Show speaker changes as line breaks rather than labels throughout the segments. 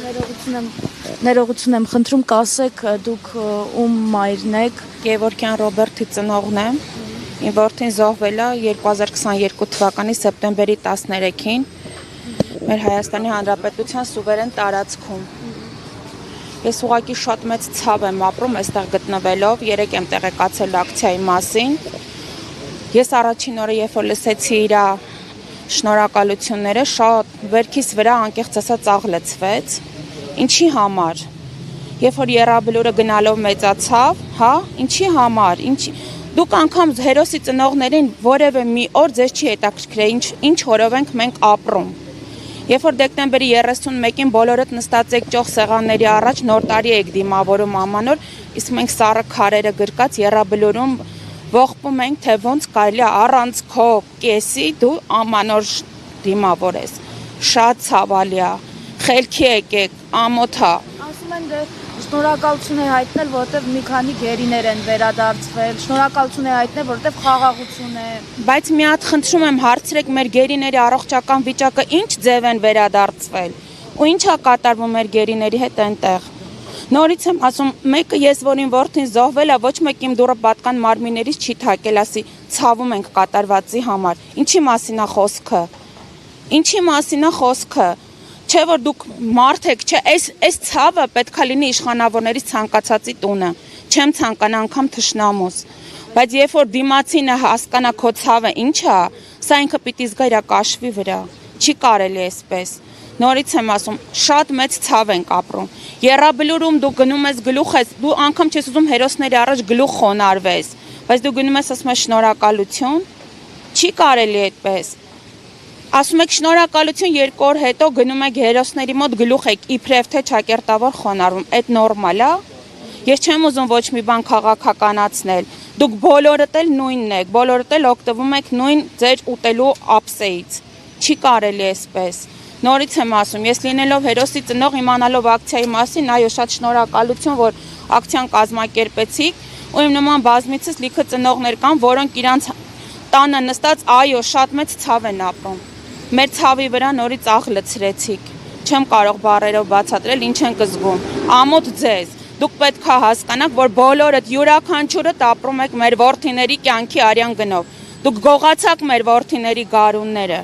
Ներողություն եմ խնդրում, կասեք դուք ում մայրն եք։
Գևորգյան Ռոբերտի ծնողն եմ։ Իմ որդին զոհվել է 2022 թվականի սեպտեմբերի 13-ին մեր Հայաստանի Հանրապետության սուվերեն տարածքում։ Ես ուղղակի շատ մեծ ցավ եմ ապրում այստեղ գտնվելով, երեկ եմ տեղեկացել ակցիայի մասին։ Ես առաջին օրը, երբ որ լսեցի իր շնորհակալությունները, շատ վերքիս վրա անկեղծ ասած աղ Ինչի համար։ Երբ որ եռաբլուրը գնալով մեծացավ, հա, ինչի համար, դուք անգամ հերոսի ծնողներին որևէ մի օր ձեզ չի հետաքրքրել, ինչ օրով ենք մենք ապրում։ Երբ որ դեկտեմբերի 31-ին բոլորդ նստած եք ճոխ սեղանների առաջ, նոր տարի եք դիմավորում ամանոր, իսկ մենք սառը քարերը գրկած եռաբլուրում ողբում ենք, թե ոնց կարելի է առանց քո կեսի դու ամանոր դիմավոր ես։ Շատ ցավալի է։ Խելքի եկեք, ամոթա։
Ասում են դե շնորհակալություն է հայտնել, որովհետև մի քանի գերիներ են վերադարձվել, շնորհակալություն է հայտնել, որովհետև խաղաղություն է։
Բայց մի հատ խնդրում եմ հարցրեք մեր գերիների առողջական վիճակը ինչ ձև են վերադարձվել ու ինչ է կատարվում մեր գերիների հետ այնտեղ։ Նորից եմ ասում, մեկը ես որին որդին զոհվել է, ոչ մեկ իմ դուռը պատկան մարմիներից չի թակել, ասի ցավում ենք կատարվածի համար։ Ինչի մասին է խոսքը։ Ինչի մասին է խոսքը։ Չէ որ դուք մարդ եք, չէ, այս ցավը պետքա լինի իշխանավորներից ցանկացածի տունը, չեմ ցանկանա անգամ թշնամուս, բայց երբ որ դիմացինը հասկանա քո ցավը ինչ է, սա ինքը պիտի զգա իր կաշվի վրա, չի կարելի այսպես, նորից եմ ասում, շատ մեծ ցավ ենք ապրում, եռաբլուրում դու գնում ես գլուխ ես, դու անգամ չես ուզում հերոսների առաջ գլուխ խոնարհվես, բայց դու գնում ես ասում ես շնորհակալություն, չի կարելի այդպես։ Ասում եք շնորհակալություն 2 օր հետո գնում եք հերոսների մոտ գլուխ եք իբրև թե ճակերտավոր խոնարհվում, այդ նորմալ է։ Ես չեմ ուզում ոչ մի բան քաղաքականացնել։ Դուք բոլորդ էլ նույնն եք, բոլորդ էլ օգտվում եք նույն ձեր ուտելու ափսեից։ Չի կարելի այսպես։ Նորից եմ ասում, ես լինելով հերոսի ծնող իմանալով ակցիայի մասին, այո, շատ շնորհակալություն, որ ակցիան կազմակերպեցիք, ու իմ նման բազմիցս լիքը ծնողներ կան, որոնք իրանց տանը նստած, այո, շատ մեծ ցավ են ապրում։ Մեր ցավի վրա նորից աղ լցրեցիք, չեմ կարող բառերով բացատրել, ինչ ենք զգում, ամոթ ձեզ, դուք պետք է հասկանաք, որ բոլորդ յուրաքանչյուրդ ապրում եք մեր որդիների կյանքի արյան գնով, դուք գողացաք մեր որդիների գարունները,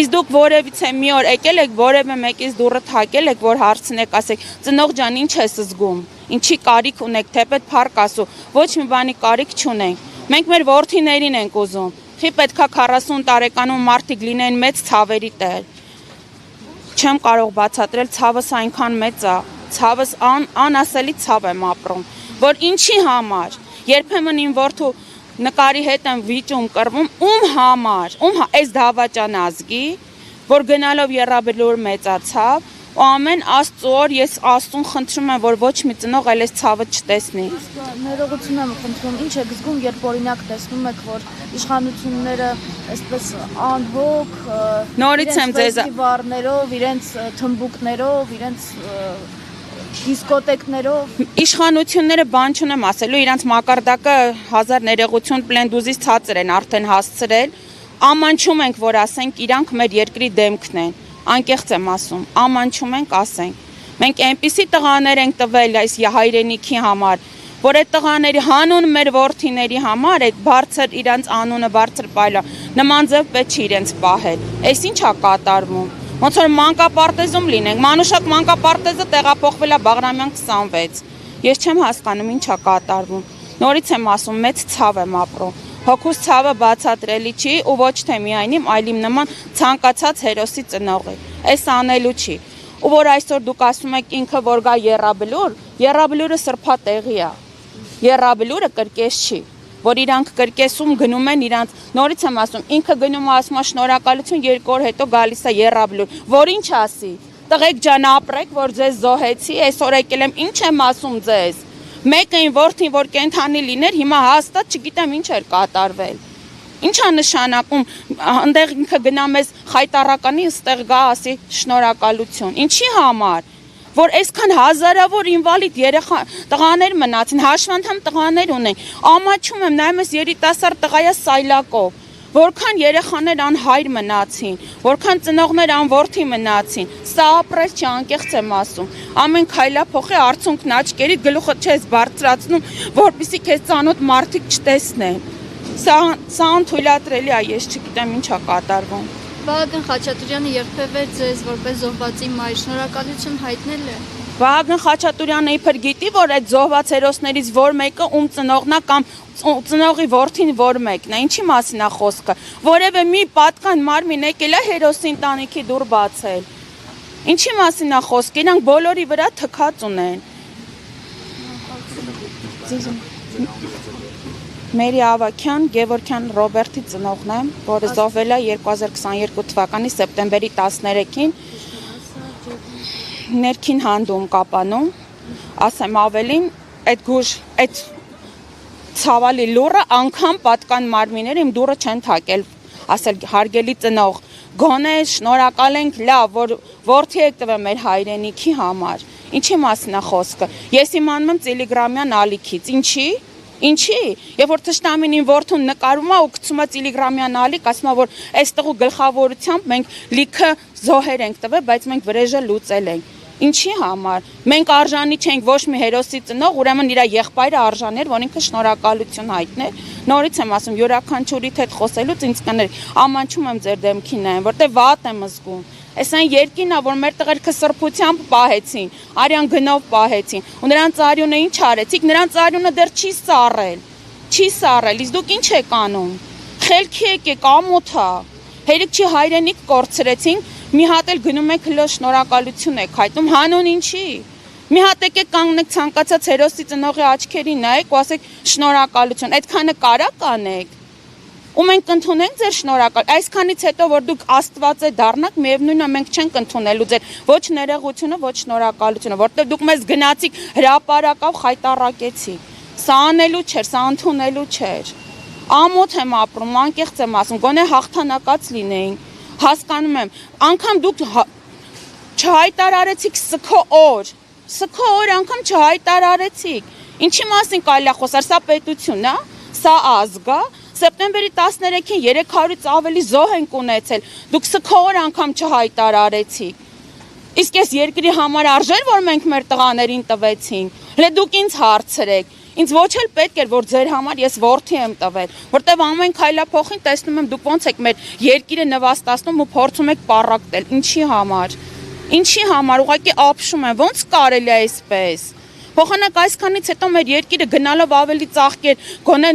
իսկ դուք որևիցե մի օր եկել եք, որևէ մեկից դուռը թակել եք, որ հարցնեք, ասեք, ծնող ջան, ինչ ես զգում, ինչի կարիք ունեք, թեպետ փառք ասու, ոչ մի բանի կարիք չունենք, մենք մեր որդիներին ենք ուզում, Խի պետքա 40 տարեկանում մարդիկ լինեն մեծ ցավերի տեր։ Չեմ կարող բացատրել, ցավս այնքան մեծ է, ցավս անասելի ցավ եմ ապրում, որ ինչի համար, երբեմն իմ որդու նկարի հետ եմ վիճում, կռվում, ում համար, այս դավաճան ազգի, որ գնալով եռաբլուր մեծացավ, ու ամեն Աստծո օր ես Աստծուն խնդրում եմ, որ ոչ մի ծնող այլ այս ցավը չտեսնի։
Ներողություն եմ խնդրում, ինչ եք զգում, երբ օրինակ տեսնում եք, որ իշխանությունները այսպես անհոգ,
նորից եմ ձեզ
վառներով, իրենց թմբուկներով, իրենց դիսկոտեկներով
իշխանությունները բան չունեմ ասելու, իրանց մակարդակը 1000 ներողություն պլենդուզից ցածր են արդեն հասցրել, ամանչում ենք, որ ասենք իրանք մեր երկրի դեմքն են։ Անկեղծ եմ ասում, ամանչում ենք ասենք, մենք այնպիսի տղաներ ենք տվել այս հայրենիքի համար, որ այդ տղաների հանուն մեր որդիների համար, այդ բարձր իրանց անունը բարձր պայլա, նման ձև պետք չի իրենց պահել, այս ինչ է կատարվում, ոնց որ մանկապարտեզում լինենք, Մանուշակ մանկապարտեզը տեղափոխվել է Բաղրամյան 26, ես չեմ հասկանում ինչ է կատարվում, նորից եմ ասում, մեծ ցավ եմ ապրում, հոգուս ցավը բացատրելի չի ու ոչ թե միայն իմ, այլ իմ նման ցանկացած հերոսի ծնողի, այս անելու չի, ու որ այսօր դուք ասում եք ինքը որ գա եռաբլուր, եռաբլուրը սրբատեղի է, եռաբլուրը կրկես չի, որ իրանք կրկեսում գնում են իրանց, նորից եմ ասում, ինքը գնում է ասում է շնորհակալություն 2 օր հետո գալիս է եռաբլուր, որ ինչ ասի, տղեկ ջան ապրեք, որ ձեզ զոհեցի, այսօր եկել եմ, ինչ եմ ասում ձեզ, մեկը իմ որդին, որ կենթանի լիներ, հիմա հաստատ չգիտեմ ինչ էր կատարվել, ինչ է նշանակում, ընդեղ ինքը գնա մեզ խայտառականի, ստեղ գա ասի շնորհակալություն, ինչի համար, որ այսքան հազարավոր ինվալիդ երեխա տղաներ մնացին, հաշվանդամ տղաներ ունեն, ամաչում եմ, նայում ես երիտասարդ տղայա սայլակով, Որքան երեխաներ անհայր մնացին, որքան ծնողներ անորդի մնացին, սա ապրել չի, անկեղծ եմ ասում։ Ամեն քայլափոխի արցունքն աչքերի գլուխը չես բարձրացնում, որպեսզի քեզ ծանոթ մարդիկ չտեսնեն։ Սա անթույլատրելի է, ես չգիտեմ ինչ է կատարվում։
Վահագն Խաչատուրյանը երբևէ ձեզ որպես զոհվածի մայր շնորհակալություն հայտնել է։
Վահագն Խաչատուրյանը իբր գիտի, որ այդ զոհված հերոսներից որ մեկը ում ծնողն է կամ ծնողի որդին որ մեկն է, ինչի մասին է խոսքը։ Որևէ մի պատկան մարմին եկել է հերոսի ընտանիքի դուռ բացել։ Ինչի մասին է խոսքը, իրանք բոլորի վրա թքած ունեն։ Մերի Ավագյան, Գևորգյան Ռոբերտի ծնողն եմ, որը զոհվել է 2022 թվականի սեպտեմբերի 13-ին ներքին հանդում Կապանում, ասեմ ավելին, այդ ցավալի լուրը անգամ պատկան մարմինները իմ դուռը չեն թակել, ասել հարգելի ծնող, գոնե շնորհակալ ենք լավ, որ որդի եք տվել մեր հայրենիքի համար, ինչի մասին է խոսքը, ես իմանում եմ Տիլիգրամյան ալիքից, Ինչի, երբ որ թշնամին որդուն նկարում է ու գցում է Տիլիգրամյան ալիք, ասում է, որ այստեղ ու գլխավորությամբ մենք լիքը զոհեր ենք տվել, բայց մենք վրեժը լուծել ենք։ Ինչի համար։ Մենք արժանի չենք ոչ մի հերոսի ծնող, ուրեմն իր եղբայրը արժան էր, որ ինքը շնորհակալություն հայտներ։ Նորից եմ ասում, յուրաքանչյուրիդ հետ խոսելուց ինձ կներ, ամանչում եմ ձեր դեմքին նայեմ, որտեղ վատ եմ զգում։ Այս այն երկինն է, որ մեր տղերքը սրբությամբ պահեցին, արյան գնով պահեցին, ու նրանց արյունը ինչ արեցիք, նրանց արյունը դեռ չի սառել, իսկ դուք ինչ եք անում, խելքի եկեք, ամոթ է, հերիք չի հայրենիք կորցրեցին, մի հատ էլ գնում եք հլո շնորհակալություն եք հայտնում, հանուն ինչի, մի հատ եկեք կանգնեք ցանկացած հերոսի ծնողի աչքերին նայեք ու ասեք շնորհակալություն, այդքանը կարա կանեք։ Ու մենք կընդունենք ձեր շնորհակալ, այսքանից հետո որ դուք Աստված է դառնաք, միևնույնն է մենք չենք ընդունելու ձեր ոչ ներողությունը, ոչ շնորհակալությունը, որտեղ դուք մեզ գնացիք հրապարակավ խայտառակեցիք։ Սա անելու չէր, սա ընդունելու չէր։ Ամոթ եմ ապրում, անկեղծ եմ ասում, գոնե հաղթանակած լինեին։ Հասկանում եմ, անգամ դուք չհայտարարեցիք սքո օր անգամ չհայտարարեցիք։ Ինչի մասին կարելի է խոսալ, սա պետություն է, սա ազգ է։ Սեպտեմբերի 13-ին 300-ից ավելի զոհ ենք ունեցել, դուք սքոր անգամ չհայտարարեցիք։ Իսկ այս երկրի համար արժեր, որ մենք մեր տղաներին տվեցինք, հենց դուք ինձ հարցրեք, ինձ ոչ էլ պետք էր, որ ձեր համար ես որդի եմ տվել, որտեվ ամեն քայլափոխին տեսնում եմ դուք ոնց եք մեր երկիրը նվաստացնում ու փորձում եք պառակտել, ինչի համար, ուղղակի ապշում եմ, ոնց կարելի է այսպես։ Փոխանակ այսքանից հետո մեր երկիրը գնալով ավելի ծաղկեր, գոնե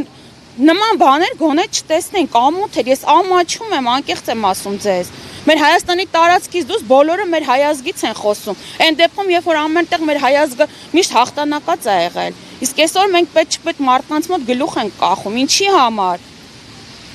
նման բաներ գոնե չտեսնենք, ամոթ էր, ես ամաչում եմ, անկեղծ եմ ասում ձեզ։ Մեր Հայաստանի տարածքից դուրս բոլորը մեր հայազգից են խոսում։ Այն դեպքում, երբ որ ամենտեղ մեր հայազգը միշտ հաղթանակած է եղել։ Իսկ այսօր մենք պետք մարդկանց մոտ գլուխ ենք կախում, ինչի համար։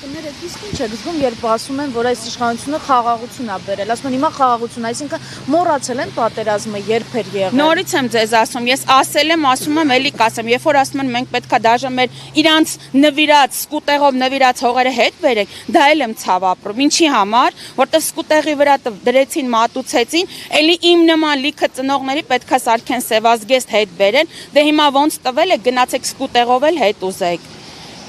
Կներեք, իսկ ինչ եք զգում, երբ ասում են, որ այս իշխանությունը խաղաղություն է բերել, ասում են հիմա խաղաղություն, այսինքն մոռացել են պատերազմը երբ էր եղել։
Նորից եմ ձեզ ասում, ես ասել եմ, ասում եմ, էլի կասեմ, երբ որ ասում են մենք պետքա դաժե մեր իրանց նվիրած, սկուտեղով նվիրած հողերը հետ բերենք, դա էլ եմ ցավ ապրում։ Ինչի համար, որտեղ սկուտեղի վրա դրեցին, մատուցեցին, էլի իմ նման լիքը ծնողների պետքա սարքեն սևազգեստ հետ բերեն, դե հիմա ոնց տվել եք, գնացեք սկուտեղով էլ հետ ուզեք։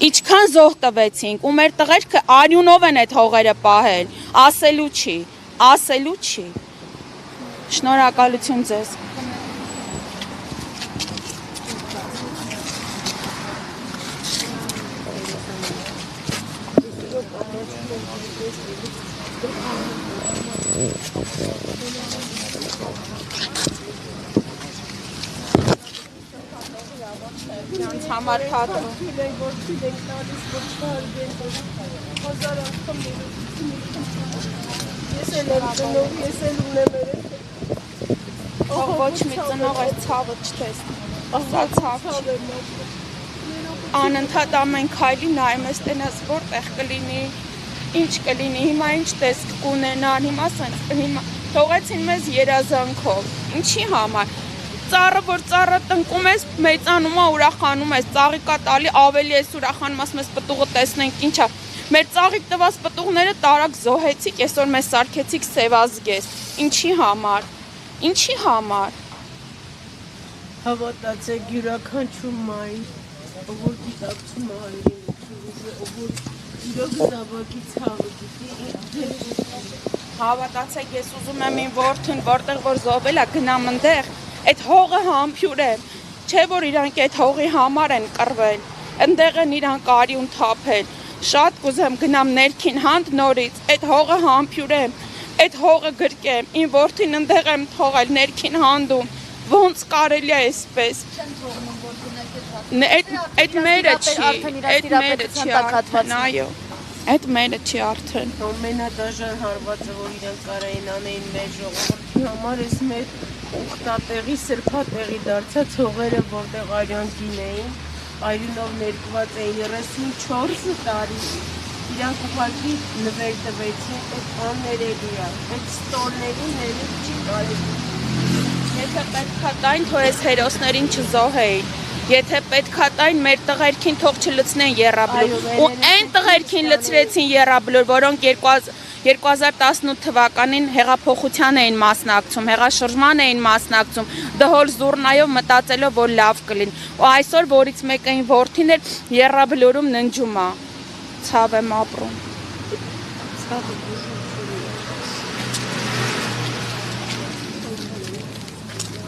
Ինչքան զոհ տվեցինք, ու մեր տղերքը արյունով են այդ հողերը պահել, ասելու չի։ Շնորհակալություն ձեզ։ Յանց համար թատրոն։
Ես էլ եմ ծնող, ես էլ ունեմ երեխեք։
Ոչ մի ծնող այս ցավը չտեսնի։ Սա ցավ չի։ Անընդհատ ամեն քայլի նայում ես տենաս որտեղ կլինի, ինչ կլինի, հիմա ինչ տեսք կունենան, հիմա թողեցին մեզ երազանքով։ Ինչի համար։ Ծառը, որ ծառը տնկում ես, մեծանում է, ուրախանում ես, ծաղիկա տալի, ավելի ես ուրախանում, ասում ես պտուղը տեսնենք ինչա։ Մեր ծաղիկ տված պտուղները տարակ զոհեցիք, այսօր մեզ սարքեցիք սևազգեստ։ Ինչի համար։
Հավատացեք յուրաքանչյուր մայր, որ գիտակցում է հայրենիքի ուժը, որ Իրոք զավակի ցավը գիտի։
Հավատացեք, ես ուզում եմ ին որդին, որտեղ որ զոհվել է, գնամ ընդեղ, այդ հողը համբյուր է։ Չէ որ իրանք այդ հողի համար են կռվել։ Ընդեղ են իրանք արյուն թափել։ Շատ կուզեմ գնամ ներքին հանդ նորից, այդ հողը համբյուր է։ Այդ հողը գրկեմ, ին որդին ընդեղ եմ թողել ներքին հանդում։ Ոնց կարելի է այսպես։ Այդ մերը չի, այդ մերը չի արդեն, այո, այդ մերը չի արդեն։
Ամենադաժան հարվածը, որ իրենք կարային անեին մեր ժողովրդի համար, էս մեր ուխտատեղի, սրբատեղի դարձած հողերը, որտեղ արյանքին էին, այրունով ներկված էին 34 տարի, իրանք ուղղակի նվեր տվեցին, այդ աններելի է, այդ ստորներին ներել չի կարելի։
Եթե պետք է տային, թող այս հերոսներին չզոհեին։ Եթե պետք է տային, մեր տղերքին թող չլցնեն եռաբլուր։ Ու այն տղերքին լցրեցին եռաբլուր, որոնք 2018 թվականին հեղափոխության էին մասնակցում, հեղաշրջման էին մասնակցում, դհոլ զուռնայով մտածելով, որ լավ կլին։ Ու այսօր, որից մեկը ին որդին էր, եռաբլուրում ննջում է։ Ցավ եմ ապրում։
Ցավը բուժում։